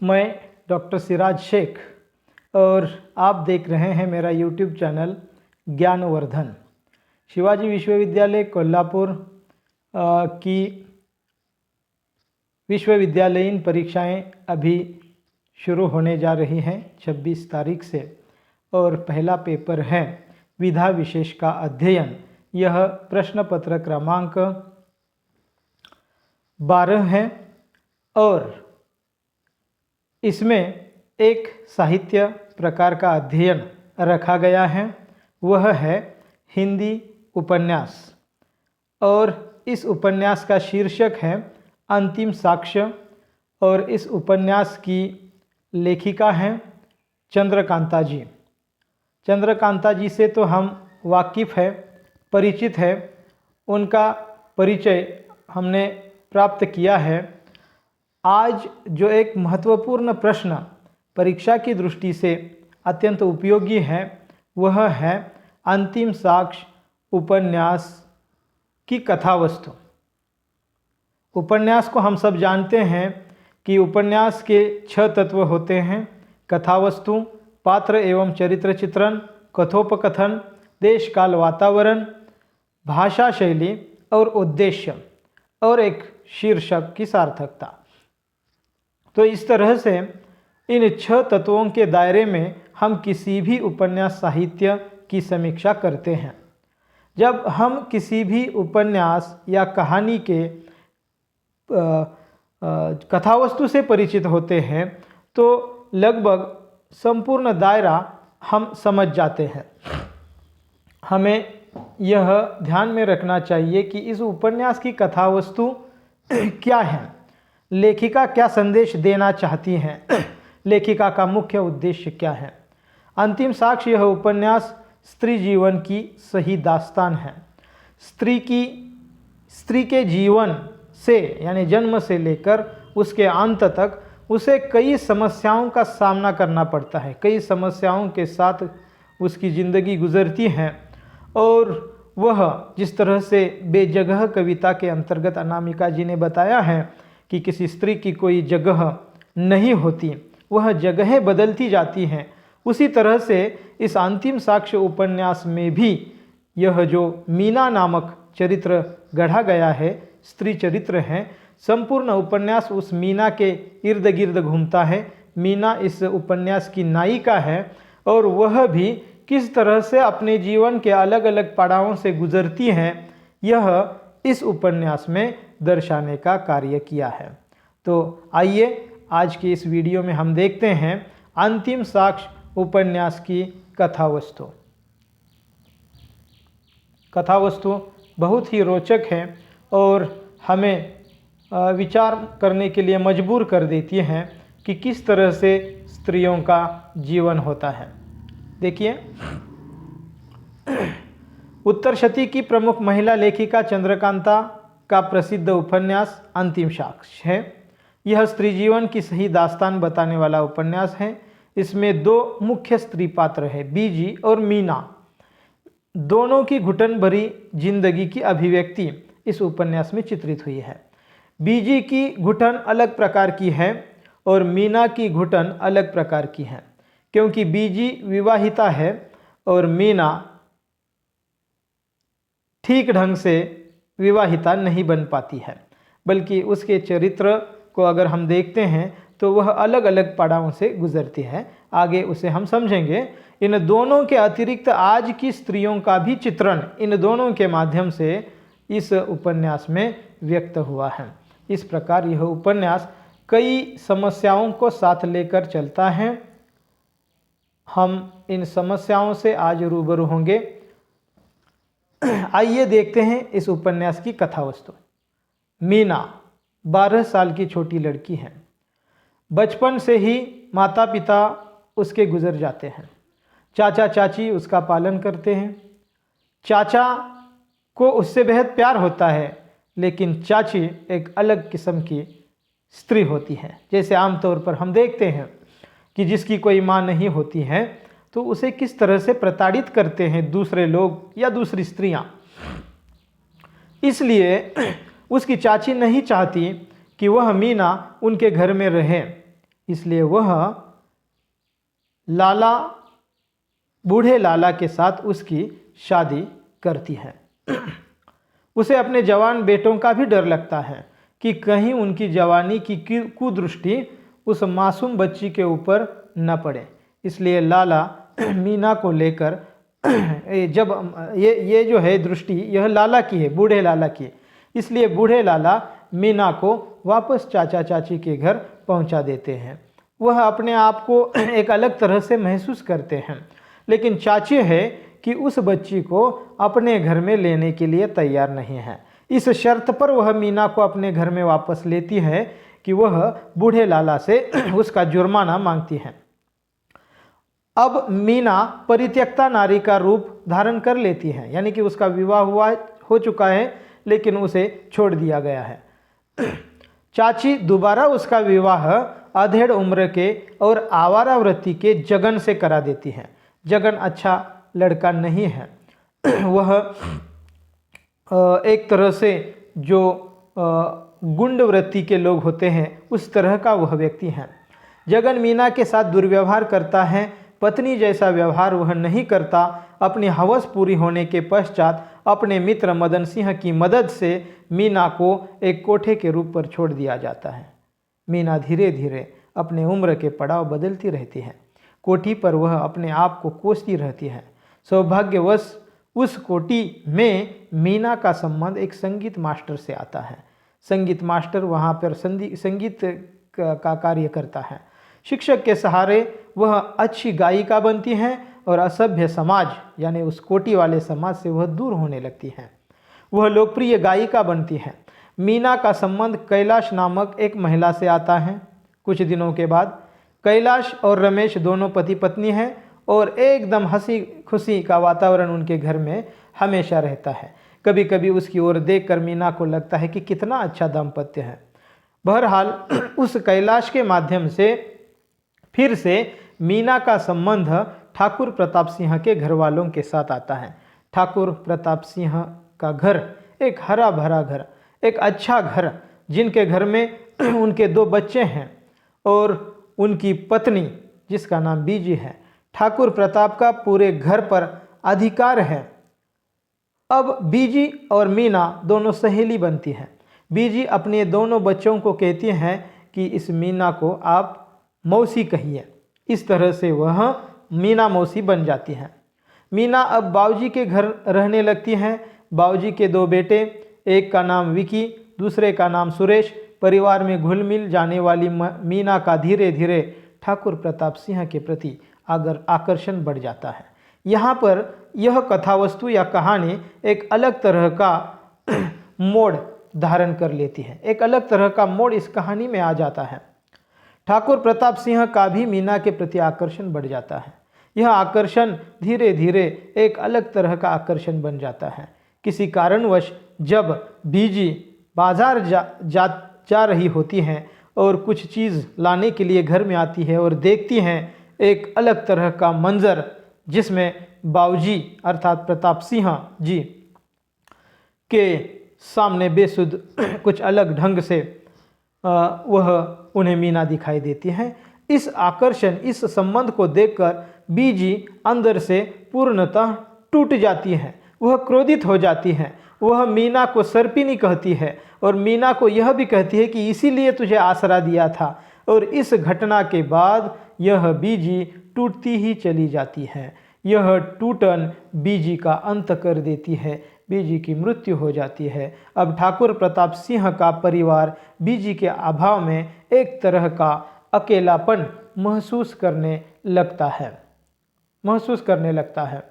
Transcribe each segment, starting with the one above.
मैं डॉक्टर सिराज शेख और आप देख रहे हैं मेरा यूट्यूब चैनल ज्ञानवर्धन। शिवाजी विश्वविद्यालय कोल्हापुर की विश्वविद्यालयीन परीक्षाएं अभी शुरू होने जा रही हैं 26 तारीख से, और पहला पेपर है विधा विशेष का अध्ययन। यह प्रश्न पत्र क्रमांक 12 है और इसमें एक साहित्य प्रकार का अध्ययन रखा गया है, वह है हिंदी उपन्यास। और इस उपन्यास का शीर्षक है अंतिम साक्ष्य, और इस उपन्यास की लेखिका हैं चंद्रकांता जी। चंद्रकांता जी से तो हम वाकिफ़ है, परिचित है, उनका परिचय हमने प्राप्त किया है। आज जो एक महत्वपूर्ण प्रश्न परीक्षा की दृष्टि से अत्यंत उपयोगी है, वह है अंतिम साक्ष्य उपन्यास की कथावस्तु। उपन्यास को हम सब जानते हैं कि उपन्यास के 6 तत्व होते हैं: कथावस्तु, पात्र एवं चरित्र चित्रण, कथोपकथन, देश काल वातावरण, भाषा शैली और उद्देश्य, और एक शीर्षक की सार्थकता। तो इस तरह से इन 6 तत्वों के दायरे में हम किसी भी उपन्यास साहित्य की समीक्षा करते हैं। जब हम किसी भी उपन्यास या कहानी के कथावस्तु से परिचित होते हैं तो लगभग संपूर्ण दायरा हम समझ जाते हैं। हमें यह ध्यान में रखना चाहिए कि इस उपन्यास की कथावस्तु क्या है, लेखिका क्या संदेश देना चाहती हैं, लेखिका का मुख्य उद्देश्य क्या है। अंतिम साक्ष्य यह उपन्यास स्त्री जीवन की सही दास्तान है। स्त्री के जीवन से, यानी जन्म से लेकर उसके अंत तक उसे कई समस्याओं का सामना करना पड़ता है, कई समस्याओं के साथ उसकी ज़िंदगी गुजरती है। और वह जिस तरह से बेजगह कविता के अंतर्गत अनामिका जी ने बताया है कि किसी स्त्री की कोई जगह नहीं होती, वह जगहें बदलती जाती हैं, उसी तरह से इस अंतिम साक्ष्य उपन्यास में भी यह जो मीना नामक चरित्र गढ़ा गया है, स्त्री चरित्र है, संपूर्ण उपन्यास उस मीना के इर्द गिर्द घूमता है। मीना इस उपन्यास की नायिका है और वह भी किस तरह से अपने जीवन के अलग अलग पड़ावों से गुजरती हैं, यह इस उपन्यास में दर्शाने का कार्य किया है। तो आइए आज की इस वीडियो में हम देखते हैं अंतिम साक्ष्य उपन्यास की कथावस्तु। कथावस्तु बहुत ही रोचक है और हमें विचार करने के लिए मजबूर कर देती हैं कि किस तरह से स्त्रियों का जीवन होता है। देखिए, उत्तर शती की प्रमुख महिला लेखिका चंद्रकांता का प्रसिद्ध उपन्यास अंतिम साक्ष्य है। यह स्त्री जीवन की सही दास्तान बताने वाला उपन्यास है। इसमें 2 मुख्य स्त्री पात्र हैं, बीजी और मीना। दोनों की घुटन भरी जिंदगी की अभिव्यक्ति इस उपन्यास में चित्रित हुई है। बीजी की घुटन अलग प्रकार की है और मीना की घुटन अलग प्रकार की है, क्योंकि बीजी विवाहिता है और मीना ठीक ढंग से विवाहिता नहीं बन पाती है, बल्कि उसके चरित्र को अगर हम देखते हैं तो वह अलग अलग पड़ावों से गुजरती है। आगे उसे हम समझेंगे। इन दोनों के अतिरिक्त आज की स्त्रियों का भी चित्रण इन दोनों के माध्यम से इस उपन्यास में व्यक्त हुआ है। इस प्रकार यह उपन्यास कई समस्याओं को साथ लेकर चलता है। हम इन समस्याओं से आज रूबरू होंगे। आइए देखते हैं इस उपन्यास की कथावस्तु। मीना 12 साल की छोटी लड़की है। बचपन से ही माता पिता उसके गुजर जाते हैं। चाचा चाची उसका पालन करते हैं। चाचा को उससे बेहद प्यार होता है, लेकिन चाची एक अलग किस्म की स्त्री होती है। जैसे आमतौर पर हम देखते हैं कि जिसकी कोई माँ नहीं होती है तो उसे किस तरह से प्रताड़ित करते हैं दूसरे लोग या दूसरी स्त्रियां। इसलिए उसकी चाची नहीं चाहती कि वह मीना उनके घर में रहे, इसलिए वह लाला, बूढ़े लाला के साथ उसकी शादी करती है। उसे अपने जवान बेटों का भी डर लगता है कि कहीं उनकी जवानी की कुदृष्टि उस मासूम बच्ची के ऊपर न पड़े। इसलिए लाला मीना को लेकर जब ये जो है दृष्टि यह लाला की है, बूढ़े लाला की, इसलिए बूढ़े लाला मीना को वापस चाचा चाची के घर पहुंचा देते हैं। वह अपने आप को एक अलग तरह से महसूस करते हैं, लेकिन चाची है कि उस बच्ची को अपने घर में लेने के लिए तैयार नहीं है। इस शर्त पर वह मीना को अपने घर में वापस लेती है कि वह बूढ़े लाला से उसका जुर्माना मांगती है। अब मीना परित्यक्ता नारी का रूप धारण कर लेती है, यानी कि उसका विवाह हो चुका है लेकिन उसे छोड़ दिया गया है। चाची दोबारा उसका विवाह अधेड़ उम्र के और आवारावृत्ति के जगन से करा देती है। जगन अच्छा लड़का नहीं है, वह एक तरह से जो गुंड वृत्ति के लोग होते हैं उस तरह का वह व्यक्ति है। जगन मीना के साथ दुर्व्यवहार करता है, पत्नी जैसा व्यवहार वह नहीं करता। अपनी हवस पूरी होने के पश्चात अपने मित्र मदन सिंह की मदद से मीना को एक कोठे के रूप पर छोड़ दिया जाता है। मीना धीरे धीरे अपने उम्र के पड़ाव बदलती रहती है। कोठी पर वह अपने आप को कोसती रहती है। सौभाग्यवश उस कोठी में मीना का संबंध एक संगीत मास्टर से आता है। संगीत मास्टर वहाँ पर संगीत का कार्य करता है। शिक्षक के सहारे वह अच्छी गायिका बनती हैं और असभ्य समाज यानी उस कोटी वाले समाज से वह दूर होने लगती हैं। वह लोकप्रिय गायिका बनती है। मीना का संबंध कैलाश नामक एक महिला से आता है। कुछ दिनों के बाद कैलाश और रमेश दोनों पति पत्नी हैं और एकदम हंसी खुशी का वातावरण उनके घर में हमेशा रहता है। कभी कभी उसकी ओर देखकर मीना को लगता है कि कितना अच्छा दाम्पत्य है। बहरहाल उस कैलाश के माध्यम से फिर से मीना का संबंध ठाकुर प्रताप सिंह के घर वालों के साथ आता है। ठाकुर प्रताप सिंह का घर एक हरा भरा घर, एक अच्छा घर, जिनके घर में उनके 2 बच्चे हैं और उनकी पत्नी जिसका नाम बीजी है। ठाकुर प्रताप का पूरे घर पर अधिकार है। अब बीजी और मीना दोनों सहेली बनती हैं। बीजी अपने दोनों बच्चों को कहती हैं कि इस मीना को आप मौसी कहिए। इस तरह से वह मीना मौसी बन जाती हैं। मीना अब बाऊजी के घर रहने लगती हैं। बाऊजी के 2 बेटे, एक का नाम विकी, दूसरे का नाम सुरेश। परिवार में घुल मिल जाने वाली मीना का धीरे धीरे ठाकुर प्रताप सिंह के प्रति आकर्षण बढ़ जाता है। यहाँ पर यह कथावस्तु या कहानी एक अलग तरह का मोड़ धारण कर लेती है। एक अलग तरह का मोड़ इस कहानी में आ जाता है। ठाकुर प्रताप सिंह का भी मीना के प्रति आकर्षण बढ़ जाता है। यह आकर्षण धीरे धीरे एक अलग तरह का आकर्षण बन जाता है। किसी कारणवश जब बीजी बाजार जा रही होती हैं और कुछ चीज़ लाने के लिए घर में आती है और देखती हैं एक अलग तरह का मंजर, जिसमें बाऊजी अर्थात प्रताप सिंह जी के सामने बेसुध कुछ अलग ढंग से वह उन्हें मीना दिखाई देती है। इस आकर्षण, इस संबंध को देखकर बीजी अंदर से पूर्णतः टूट जाती है। वह क्रोधित हो जाती है। वह मीना को सर्पिनी कहती है और मीना को यह भी कहती है कि इसीलिए तुझे आसरा दिया था। और इस घटना के बाद यह बीजी टूटती ही चली जाती है। यह टूटन बीजी का अंत कर देती है। बीजी की मृत्यु हो जाती है। अब ठाकुर प्रताप सिंह का परिवार बीजी के अभाव में एक तरह का अकेलापन महसूस करने लगता है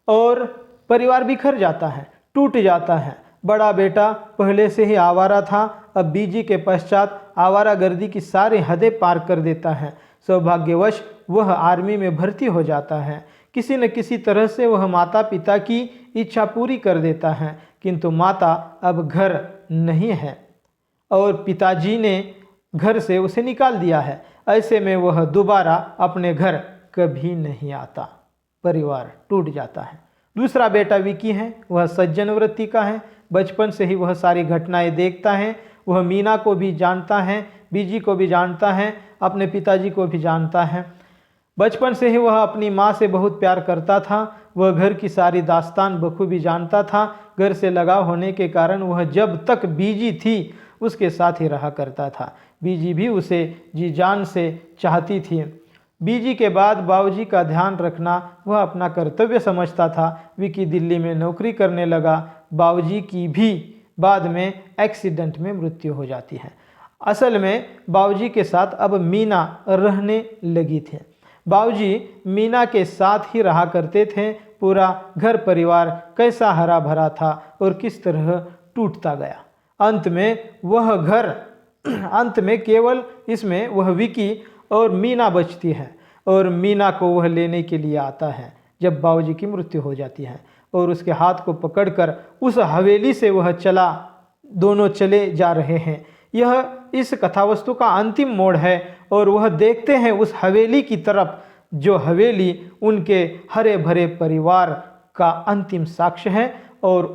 और परिवार बिखर जाता है, टूट जाता है। बड़ा बेटा पहले से ही आवारा था, अब बीजी के पश्चात आवारागर्दी की सारी हदें पार कर देता है। सौभाग्यवश वह आर्मी में भर्ती हो जाता है। किसी न किसी तरह से वह माता पिता की इच्छा पूरी कर देता है, किंतु माता अब घर नहीं है और पिताजी ने घर से उसे निकाल दिया है। ऐसे में वह दोबारा अपने घर कभी नहीं आता। परिवार टूट जाता है। दूसरा बेटा विकी है, वह सज्जन वृत्ति का है। बचपन से ही वह सारी घटनाएं देखता है। वह मीना को भी जानता है। बीजी को भी जानता है, अपने पिताजी को भी जानता है। बचपन से ही वह अपनी माँ से बहुत प्यार करता था। वह घर की सारी दास्तान बखूबी जानता था। घर से लगाव होने के कारण वह जब तक बीजी थी उसके साथ ही रहा करता था। बीजी भी उसे जी जान से चाहती थी। बीजी के बाद बाबूजी का ध्यान रखना वह अपना कर्तव्य समझता था। विकी दिल्ली में नौकरी करने लगा। बाबूजी की भी बाद में एक्सीडेंट में मृत्यु हो जाती है। असल में बाबूजी के साथ अब मीना रहने लगी थी। बाबूजी मीना के साथ ही रहा करते थे। पूरा घर परिवार कैसा हरा भरा था और किस तरह टूटता गया। अंत में केवल इसमें वह विकी और मीना बचती है और मीना को वह लेने के लिए आता है जब बाबूजी की मृत्यु हो जाती है और उसके हाथ को पकड़कर उस हवेली से वह दोनों चले जा रहे हैं। यह इस कथावस्तु का अंतिम मोड़ है और वह देखते हैं उस हवेली की तरफ, जो हवेली उनके हरे भरे परिवार का अंतिम साक्ष्य है और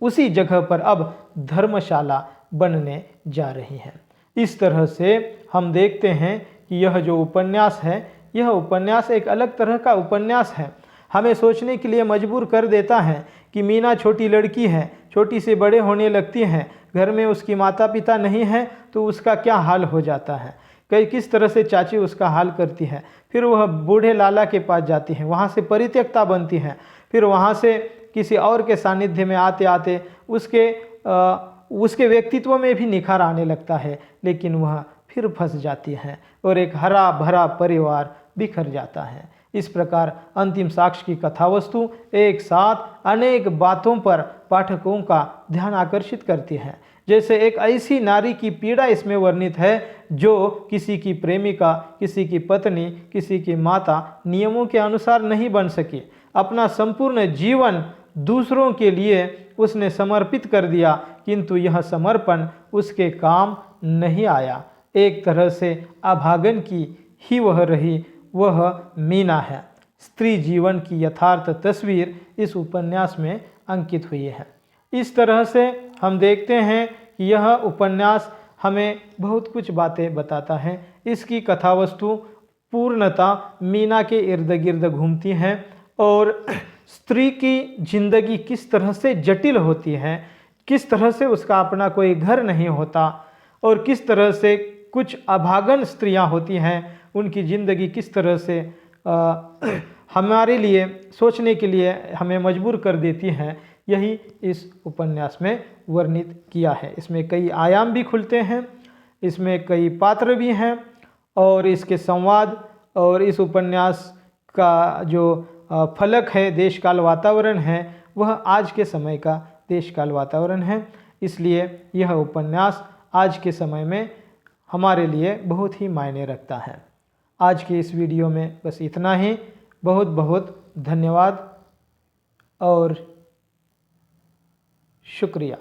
उसी जगह पर अब धर्मशाला बनने जा रही है। इस तरह से हम देखते हैं कि यह जो उपन्यास है, यह उपन्यास एक अलग तरह का उपन्यास है। हमें सोचने के लिए मजबूर कर देता है कि मीना छोटी लड़की है, छोटी से बड़े होने लगती है, घर में उसकी माता पिता नहीं है तो उसका क्या हाल हो जाता है। किस तरह से चाची उसका हाल करती है। फिर वह बूढ़े लाला के पास जाती है, वहाँ से परित्यक्ता बनती है। फिर वहाँ से किसी और के सानिध्य में आते आते उसके व्यक्तित्व में भी निखार आने लगता है, लेकिन वह फिर फंस जाती है और एक हरा भरा परिवार बिखर जाता है। इस प्रकार अंतिम साक्ष्य की कथावस्तु एक साथ अनेक बातों पर पाठकों का ध्यान आकर्षित करती है। जैसे एक ऐसी नारी की पीड़ा इसमें वर्णित है जो किसी की प्रेमिका, किसी की पत्नी, किसी की माता नियमों के अनुसार नहीं बन सकी। अपना संपूर्ण जीवन दूसरों के लिए उसने समर्पित कर दिया, किंतु यह समर्पण उसके काम नहीं आया। एक तरह से अभागन की ही वह रही, वह मीना है। स्त्री जीवन की यथार्थ तस्वीर इस उपन्यास में अंकित हुई है। इस तरह से हम देखते हैं कि यह उपन्यास हमें बहुत कुछ बातें बताता है। इसकी कथावस्तु पूर्णतः मीना के इर्द गिर्द घूमती है और स्त्री की जिंदगी किस तरह से जटिल होती है, किस तरह से उसका अपना कोई घर नहीं होता और किस तरह से कुछ अभागन स्त्रियां होती हैं, उनकी ज़िंदगी किस तरह से हमारे लिए सोचने के लिए हमें मजबूर कर देती हैं, यही इस उपन्यास में वर्णित किया है। इसमें कई आयाम भी खुलते हैं, इसमें कई पात्र भी हैं और इसके संवाद और इस उपन्यास का जो फलक है, देश काल वातावरण है, वह आज के समय का देश काल वातावरण है। इसलिए यह उपन्यास आज के समय में हमारे लिए बहुत ही मायने रखता है। आज के इस वीडियो में बस इतना ही। बहुत बहुत धन्यवाद और शुक्रिया।